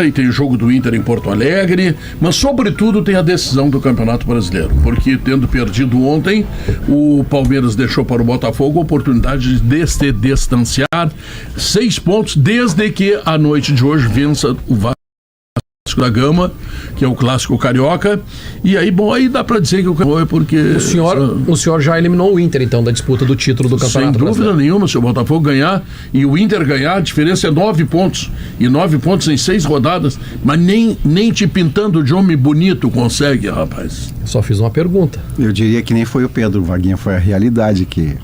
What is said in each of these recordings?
e tem o jogo do Inter em Porto Alegre, mas sobretudo tem a decisão do Campeonato Brasileiro, porque tendo perdido ontem, o Palmeiras deixou para o Botafogo a oportunidade de se distanciar 6 pontos, desde que a noite de hoje vença o Vasco da Gama, que é o clássico carioca, e aí, bom, aí dá pra dizer que o Campeonato é porque... O senhor já eliminou o Inter, então, da disputa do título do Campeonato Brasileiro. Sem dúvida nenhuma, se o Botafogo ganhar e o Inter ganhar, a diferença é 9 pontos, e 9 pontos em 6 rodadas, mas nem te pintando de homem bonito consegue, rapaz. Só fiz uma pergunta. Eu diria que nem foi o Pedro, Vaguinha, foi a realidade que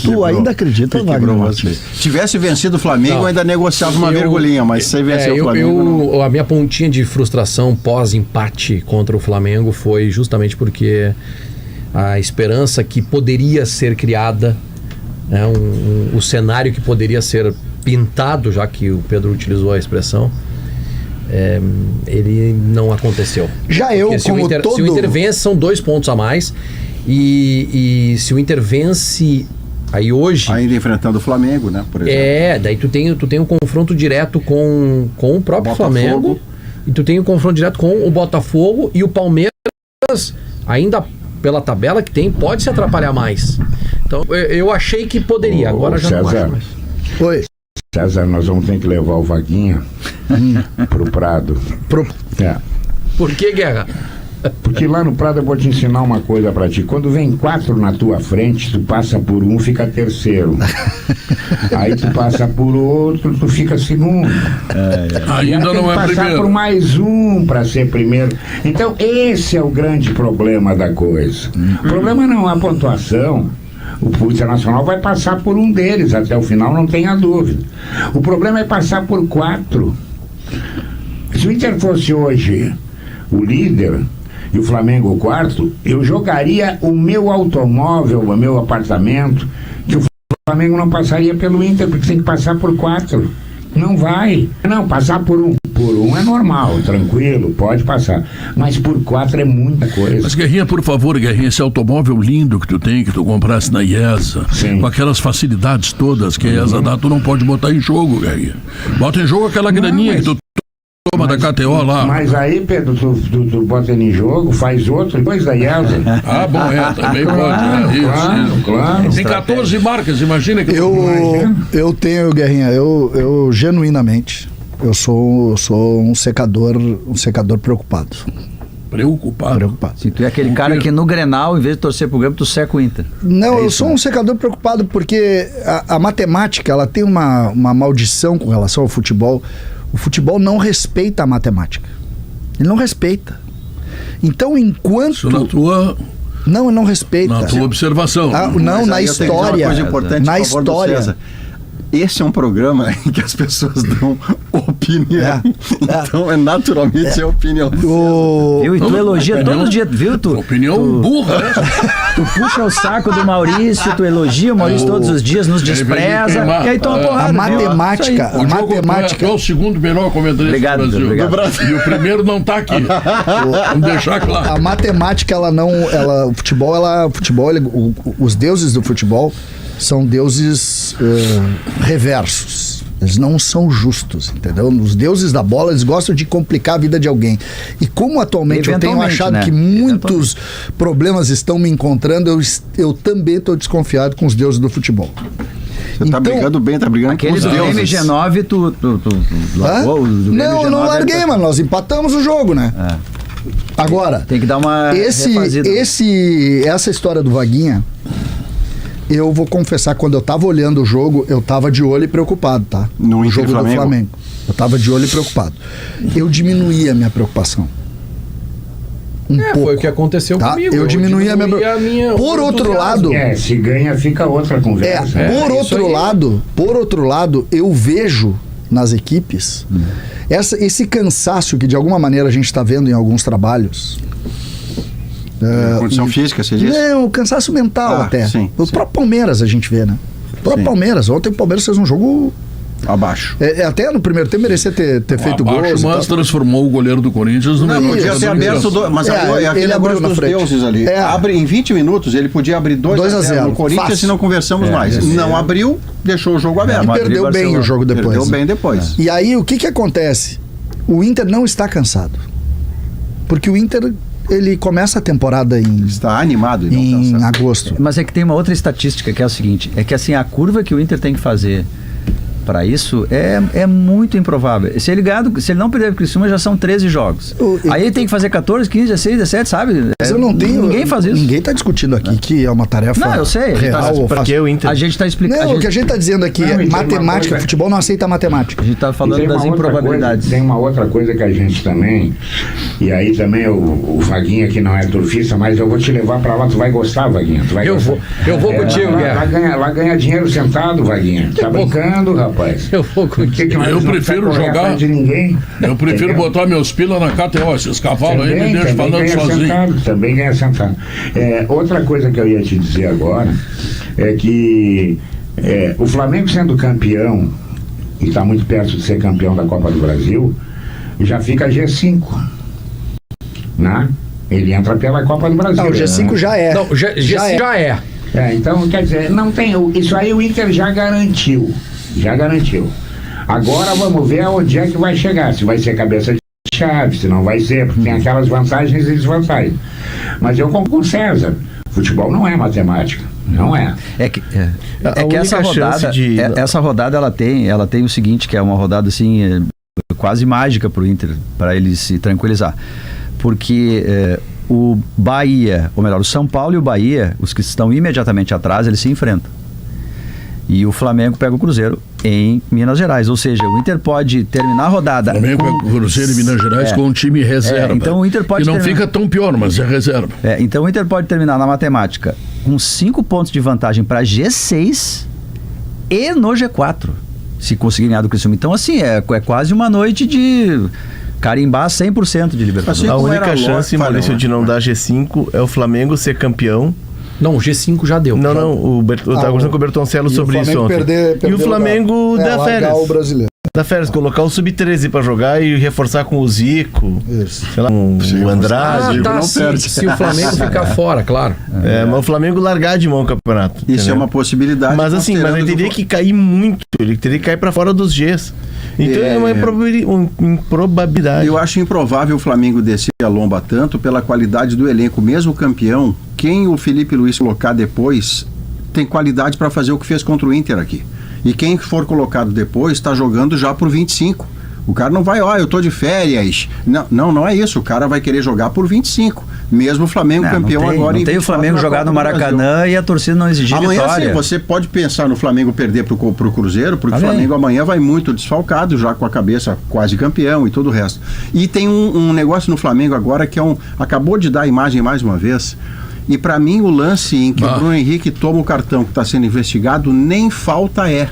tu ainda acredita, Wagner? Se tivesse vencido o Flamengo, ainda negociava uma vergonhinha, mas se venceu o Flamengo... A minha pontinha de frustração pós-empate contra o Flamengo foi justamente porque a esperança que poderia ser criada, né, o cenário que poderia ser pintado, já que o Pedro utilizou a expressão, ele não aconteceu. Já eu, porque como todo... Se o Inter vence, são 2 pontos a mais, e se o Inter vence... Aí hoje... Ainda enfrentando o Flamengo, né? Por exemplo. Daí tu tem um confronto direto com o próprio Flamengo, e tu tem um confronto direto com o Botafogo, e o Palmeiras, ainda pela tabela que tem, pode se atrapalhar mais. Então eu achei que poderia, agora já não acho mais. Oi. César, nós vamos ter que levar o Vaguinha pro Prado. Por que, Guerra? Porque lá no Prado eu vou te ensinar uma coisa pra ti. Quando vem 4 na tua frente, tu passa por um, fica terceiro. Aí tu passa por outro, tu fica segundo. Ainda não é passar primeiro. por mais um pra ser primeiro. Então esse é o grande problema da coisa. O problema não é a pontuação. O Internacional vai passar por um deles até o final, não tenha dúvida. O problema é passar por 4. Se o Inter fosse hoje o líder e o Flamengo o quarto, eu jogaria o meu automóvel, o meu apartamento, que o Flamengo não passaria pelo Inter, porque tem que passar por 4. Não vai. Não, passar por um. Por um é normal, tranquilo, pode passar. Mas por 4 é muita coisa. Mas, Guerrinha, por favor, Guerrinha, esse automóvel lindo que tu tem, que tu comprasse na IESA, com aquelas facilidades todas que a IESA dá, tu não pode botar em jogo, Guerrinha. Bota em jogo aquela graninha que tu toma da KTO lá. Mas aí, Pedro, tu bota ele em jogo, faz outro, depois da IESA. Bom, também pode. Claro. Tem 14 marcas, imagina que... Eu tenho, Guerrinha, eu genuinamente, eu sou um secador preocupado. Preocupado. Se tu é aquele cara que no Grenal, em vez de torcer pro Grêmio, tu seca o Inter. Não, eu sou um secador preocupado porque a matemática, ela tem uma maldição com relação ao futebol. O futebol não respeita a matemática. Ele não respeita. Então, enquanto... Isso na tua... Não, ele não respeita. Na tua observação. Não, na história. Uma coisa importante, na por favor, história. Esse é um programa em que as pessoas dão opinião. Então, naturalmente, é a opinião. Viu? E tu elogia todo dia, viu? Opinião burra, né? Tu puxa o saco do Maurício, tu elogia o Maurício todos os dias, nos despreza, e aí toma porrada. A matemática... É o segundo melhor comentarista do Brasil. Obrigado. E o primeiro não tá aqui. Vamos deixar claro. A matemática, o futebol, os deuses do futebol são deuses reversos. Eles não são justos, entendeu? Os deuses da bola, eles gostam de complicar a vida de alguém. E como atualmente eu tenho achado que muitos problemas estão me encontrando, eu também estou desconfiado com os deuses do futebol. Você tá brigando bem, tá brigando com os deuses. Aquele do MG9, tu largou? Não, eu não larguei, mano. Nós empatamos o jogo, né? Agora, tem que dar uma refazida. Essa história do Vaguinha, eu vou confessar, quando eu tava olhando o jogo, eu tava de olho e preocupado, tá? No jogo do Flamengo. Eu tava de olho e preocupado. Eu diminuí a minha preocupação. Um pouco. Foi o que aconteceu comigo. Eu diminuí a minha... Por outro lado... se ganha, fica outra conversa. Por outro lado, eu vejo nas equipes esse cansaço que de alguma maneira a gente está vendo em alguns trabalhos. Condição física, você diz? Não, o cansaço mental até. Sim, o próprio Palmeiras a gente vê, né? O próprio Palmeiras. Ontem o Palmeiras fez um jogo abaixo. Até no primeiro tempo merecia ter feito gol. Mas transformou o goleiro do Corinthians no melhor. Podia ter aberto mas ele abriu dos deuses ali. Abre em 20 minutos, ele podia abrir 2-0 no Corinthians e não conversamos mais. Não abriu, deixou o jogo aberto. E perdeu bem o jogo depois. Perdeu bem depois. E aí, o que acontece? O Inter não está cansado. Porque o Inter, ele começa a temporada está animado em agosto. Mas é que tem uma outra estatística que é o seguinte, é que assim, a curva que o Inter tem que fazer para isso é muito improvável. Se ele não perder o Criciúma, já são 13 jogos. Aí ele tem que fazer 14, 15, 16, 17, sabe? Mas eu não tenho... Ninguém faz isso. Ninguém está discutindo aqui que é uma tarefa Não, eu sei. real. Porque o Inter... A gente está explicando... Não, o que a gente está dizendo aqui é matemática. Futebol não aceita matemática. A gente está falando das improbabilidades. Tem uma outra coisa que a gente também... E aí também o Vaguinha, que não é turfista, mas eu vou te levar para lá, tu vai gostar, Vaguinha. Eu vou contigo, Guerra. Vai ganhar dinheiro sentado, Vaguinha. Tá brincando, rapaz? Eu vou contigo. Eu prefiro jogar. Eu prefiro botar meus pilas na KTO. Esses cavalos aí me deixam falando sozinho. Também ganha sentado. Outra coisa que eu ia te dizer agora é que o Flamengo sendo campeão, e está muito perto de ser campeão da Copa do Brasil, já fica G5. Né? Ele entra pela Copa do Brasil. Não, o G5 já é. Não, já é. Então, quer dizer, não tem. Isso aí o Inter já garantiu. Agora vamos ver aonde é que vai chegar. Se vai ser cabeça de chave, se não vai ser, porque tem aquelas vantagens e desvantagens. Mas eu concordo com o César. Futebol não é matemática. Não é. É que essa rodada ela tem o seguinte, que é uma rodada assim quase mágica para o Inter, para ele se tranquilizar. Porque o Bahia, ou melhor, o São Paulo e o Bahia, os que estão imediatamente atrás, eles se enfrentam. E o Flamengo pega o Cruzeiro em Minas Gerais. Ou seja, o Inter pode terminar a rodada... Flamengo pega o Cruzeiro em Minas Gerais com um time reserva. Então o Inter pode e não fica tão pior, mas é reserva. Então o Inter pode terminar na matemática com 5 pontos de vantagem para G6 e no G4, se conseguir ganhar do Criciúma. Então assim, é quase uma noite de... carimbar 100% de Libertadores. A única chance, Maurício, de não dar G5 é o Flamengo ser campeão. Não, o G5 já deu. Não, eu estava conversando com o Bertoncello sobre isso ontem. E o Flamengo dá férias. O brasileiro. Dá férias, colocar o Sub-13 para jogar e reforçar com o Zico. Isso. Sei lá, o Andrade. Se o Flamengo ficar fora, claro. Mas o Flamengo largar de mão o campeonato. Isso entendeu? É uma possibilidade. Mas assim, ele teria que cair muito. Ele teria que cair para fora dos Gs. Então é uma improbabilidade. Eu acho improvável o Flamengo descer a lomba tanto pela qualidade do elenco. Mesmo campeão, quem o Felipe Luiz colocar depois tem qualidade para fazer o que fez contra o Inter aqui. E quem for colocado depois está jogando já por 25. O cara não vai, eu tô de férias. Não é isso. O cara vai querer jogar por 25. Mesmo o Flamengo campeão agora. Não tem o Flamengo jogar no Maracanã e a torcida não exigir amanhã, vitória. Sim, você pode pensar no Flamengo perder pro Cruzeiro, porque o Flamengo amanhã vai muito desfalcado, já com a cabeça quase campeão e todo o resto. E tem um negócio no Flamengo agora que acabou de dar a imagem mais uma vez. E para mim o lance em que o Bruno Henrique toma o cartão que está sendo investigado, nem falta é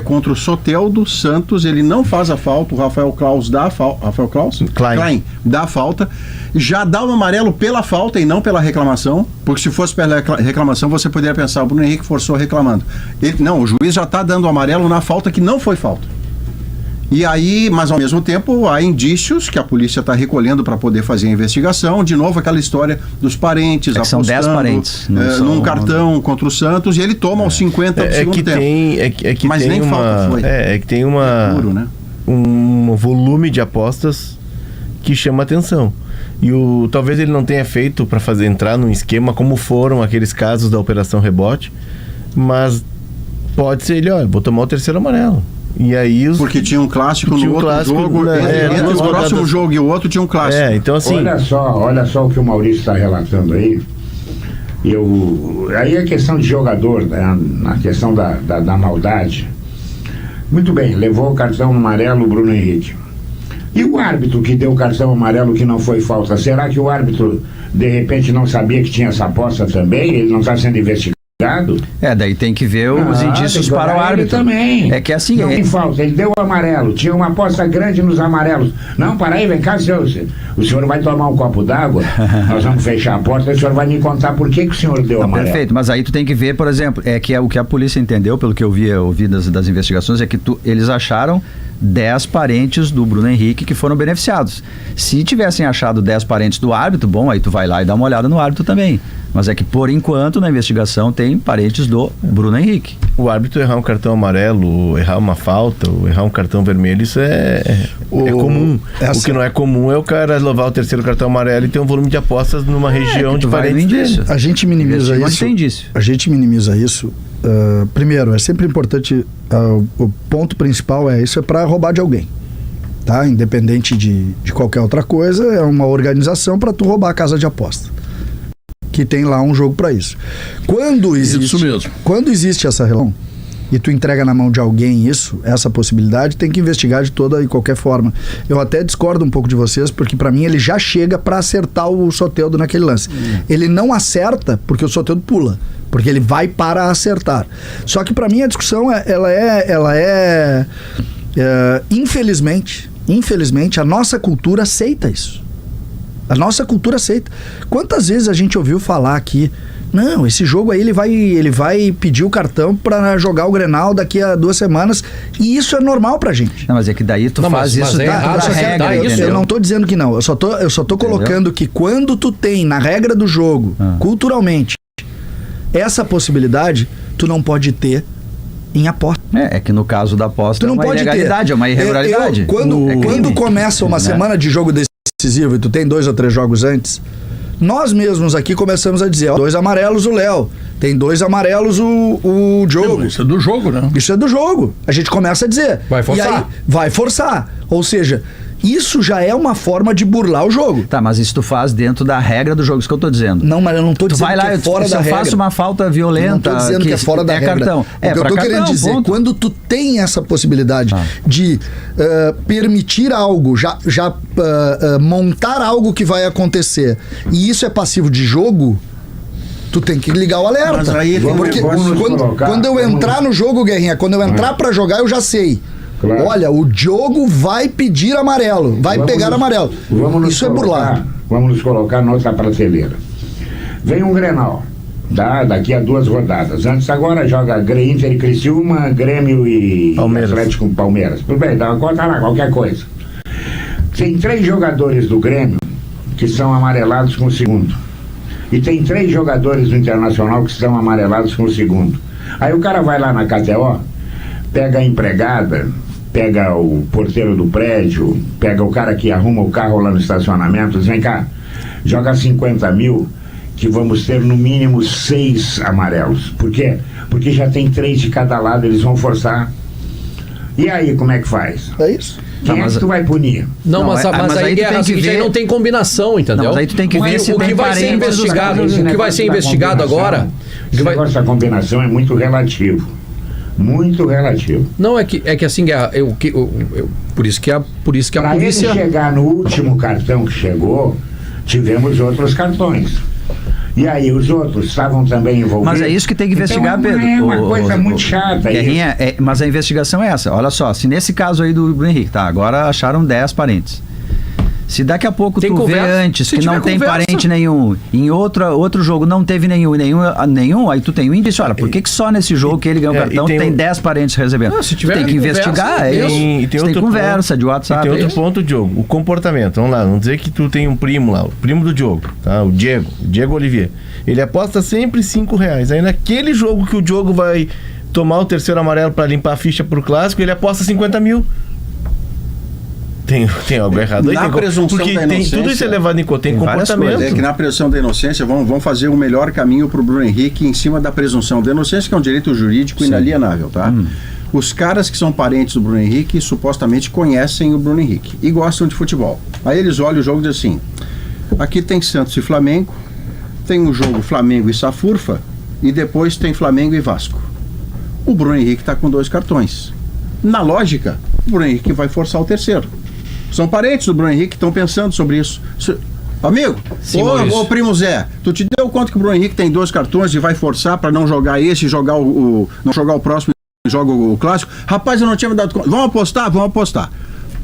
contra o Soteldo Santos, ele não faz a falta, o Rafael Klaus dá a falta, Klein dá a falta, já dá o amarelo pela falta e não pela reclamação, porque se fosse pela reclamação você poderia pensar, o Bruno Henrique forçou reclamando. O juiz já está dando o amarelo na falta que não foi falta. E aí, mas ao mesmo tempo há indícios que a polícia está recolhendo para poder fazer a investigação. De novo aquela história dos parentes apostando, são 10 parentes num cartão contra o Santos e ele toma aos 50 do segundo tempo. Mas nem falta foi. É que tem puro, né? Um volume de apostas que chama atenção. E talvez ele não tenha feito para fazer entrar num esquema como foram aqueles casos da Operação Rebote, mas pode ser ele, vou tomar o terceiro amarelo. E aí porque tinha um clássico no outro jogo, entre o próximo jogo e o outro tinha um clássico. Então assim... Olha só o que o Maurício está relatando aí. Aí a questão de jogador, a questão da maldade. Muito bem, levou o cartão amarelo o Bruno Henrique. E o árbitro que deu o cartão amarelo que não foi falta, será que o árbitro de repente não sabia que tinha essa aposta também? Ele não está sendo investigado? Daí tem que ver os indícios para o árbitro também. É que assim não tem falta, ele deu o amarelo, tinha uma aposta grande nos amarelos. Não, para aí, vem cá, o senhor vai tomar um copo d'água, nós vamos fechar a porta, o senhor vai me contar por que o senhor deu o amarelo. Perfeito, mas aí tu tem que ver, por exemplo, que é o que a polícia entendeu, pelo que eu ouvi das investigações, é que eles acharam 10 parentes do Bruno Henrique que foram beneficiados. Se tivessem achado 10 parentes do árbitro, bom, aí tu vai lá e dá uma olhada no árbitro também. Mas é que, por enquanto, na investigação tem parentes do Bruno Henrique. O árbitro errar um cartão amarelo, errar uma falta, errar um cartão vermelho, isso é comum. O que não é comum é o cara levar o terceiro cartão amarelo e ter um volume de apostas numa região de parentes dele. A gente minimiza isso. A gente minimiza isso. Primeiro, é sempre importante, o ponto principal é para roubar de alguém. Tá? Independente de qualquer outra coisa, é uma organização para tu roubar a casa de aposta. Que tem lá um jogo para isso. Quando existe essa relação e tu entrega na mão de alguém essa possibilidade, tem que investigar de toda e qualquer forma. Eu até discordo um pouco de vocês, porque para mim ele já chega para acertar o Soteldo naquele lance. Ele não acerta porque o Soteldo pula, porque ele vai para acertar. Só que para mim a discussão infelizmente a nossa cultura aceita isso. A nossa cultura aceita. Quantas vezes a gente ouviu falar aqui, não, esse jogo aí ele vai pedir o cartão para jogar o Grenal daqui a 2 semanas, e isso é normal pra gente. Não, mas é que daí tu faz isso dentro da regra, eu não tô dizendo que não, eu só tô colocando que quando tu tem na regra do jogo, culturalmente, essa possibilidade, tu não pode ter em aposta. É que no caso da aposta tu não pode ilegalidade, ter. É uma irregularidade. Quando começa uma semana de jogo decisivo e tu tem 2 ou 3 jogos antes, nós mesmos aqui começamos a dizer, 2 amarelos o Léo, tem 2 amarelos o Diogo. Isso é do jogo, né? Isso é do jogo. A gente começa a dizer. Vai forçar. E aí, vai forçar. Ou seja, isso já é uma forma de burlar o jogo. Tá, mas isso tu faz dentro da regra do jogo, isso que eu tô dizendo. Não, mas eu não tô dizendo vai lá, que é fora da regra. Eu faço uma falta violenta. Eu não tô dizendo que é fora da regra. Cartão. O que eu tô querendo dizer, quando tu tem essa possibilidade de permitir algo, já montar algo que vai acontecer, e isso é passivo de jogo, tu tem que ligar o alerta. Mas aí porque quando eu entrar no jogo, Guerrinha, quando eu entrar pra jogar, eu já sei. Claro. Olha, o Diogo vai pedir amarelo, vai pegar amarelo. Isso é burlar. Vamos nos colocar na outra prateleira. Vem um Grenal, daqui a 2 rodadas. Antes agora joga Inter e Criciúma, Grêmio e Atlético Palmeiras. Tudo bem, dá uma conta lá, qualquer coisa. Tem 3 jogadores do Grêmio que são amarelados com o segundo. E tem 3 jogadores do Internacional que são amarelados com o segundo. Aí o cara vai lá na KTO, pega a empregada, pega o porteiro do prédio, pega o cara que arruma o carro lá no estacionamento, diz, vem cá, joga 50 mil que vamos ter no mínimo 6 amarelos. Por quê? Porque já tem 3 de cada lado, eles vão forçar. E aí, como é que faz? É isso. Quem é que tu vai punir? Não, mas aí Guerra, aí não tem combinação, entendeu? Não, mas aí tu tem que ver se o que vai ser investigado, o que vai ser investigado agora... Esse negócio da combinação é muito relativo. Muito relativo. Não, é que assim, Guerra, por isso que a polícia... Para ele chegar no último cartão que chegou, tivemos outros cartões. E aí, os outros estavam também envolvidos. Mas é isso que tem que investigar, então, Pedro. É uma coisa muito chata. Guerrinha, mas a investigação é essa. Olha só, se nesse caso aí do Bruno Henrique, agora acharam 10 parentes. Se daqui a pouco tu vê antes que não tem parente nenhum, em outro jogo não teve nenhum, aí tu tem um indício. Olha, por que só nesse jogo que ele ganhou o cartão tem 10 parentes recebendo? Se tiver tem que investigar, tem conversa de WhatsApp. E tem outro ponto, Diogo, o comportamento. Vamos lá, vamos dizer que tu tem um primo lá, o primo do Diogo, tá? O Diego Olivier. Ele aposta sempre R$5. Aí naquele jogo que o Diogo vai tomar o terceiro amarelo para limpar a ficha pro clássico, ele aposta 50 mil. Tem algo errado aí. Na presunção da inocência, tudo isso é levado em conta, tem comportamento. É que na presunção da inocência vão fazer o melhor caminho para o Bruno Henrique em cima da presunção da inocência, que é um direito jurídico inalienável, tá? Os caras que são parentes do Bruno Henrique supostamente conhecem o Bruno Henrique e gostam de futebol. Aí eles olham o jogo e dizem assim, aqui tem Santos e Flamengo, tem um jogo Flamengo e Safurfa e depois tem Flamengo e Vasco. O Bruno Henrique está com 2 cartões. Na lógica, o Bruno Henrique vai forçar o terceiro. São parentes do Bruno Henrique que estão pensando sobre isso. Amigo, ô primo Zé, tu te deu conta que o Bruno Henrique tem 2 cartões e vai forçar para não jogar esse, não jogar o próximo e joga o clássico? Rapaz, eu não tinha me dado conta. Vamos apostar?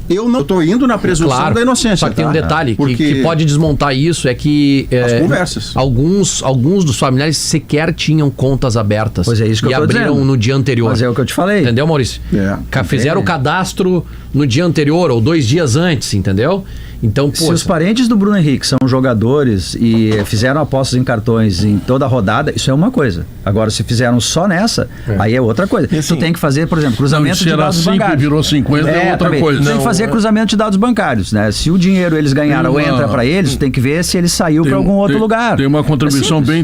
Eu não estou indo na presunção da inocência. Só que tem um tá? detalhe Porque que pode desmontar isso, é que as conversas. alguns dos familiares sequer tinham contas abertas. Pois é, isso que e eu tô abriram dizendo. no dia anterior. Mas é o que eu te falei. Entendeu, Maurício? Fizeram o cadastro no dia anterior ou 2 dias antes, entendeu? Então, Se os parentes do Bruno Henrique são jogadores e fizeram apostas em cartões em toda a rodada, isso é uma coisa. Agora, se fizeram só nessa, aí é outra coisa. E assim, tu tem que fazer, por exemplo, cruzamento de dados bancários. Virou 50 é outra também. coisa. Tem que fazer cruzamento de dados bancários, né? Se o dinheiro eles ganharam entra para eles, tem que ver se ele saiu para algum outro lugar. Tem uma contribuição bem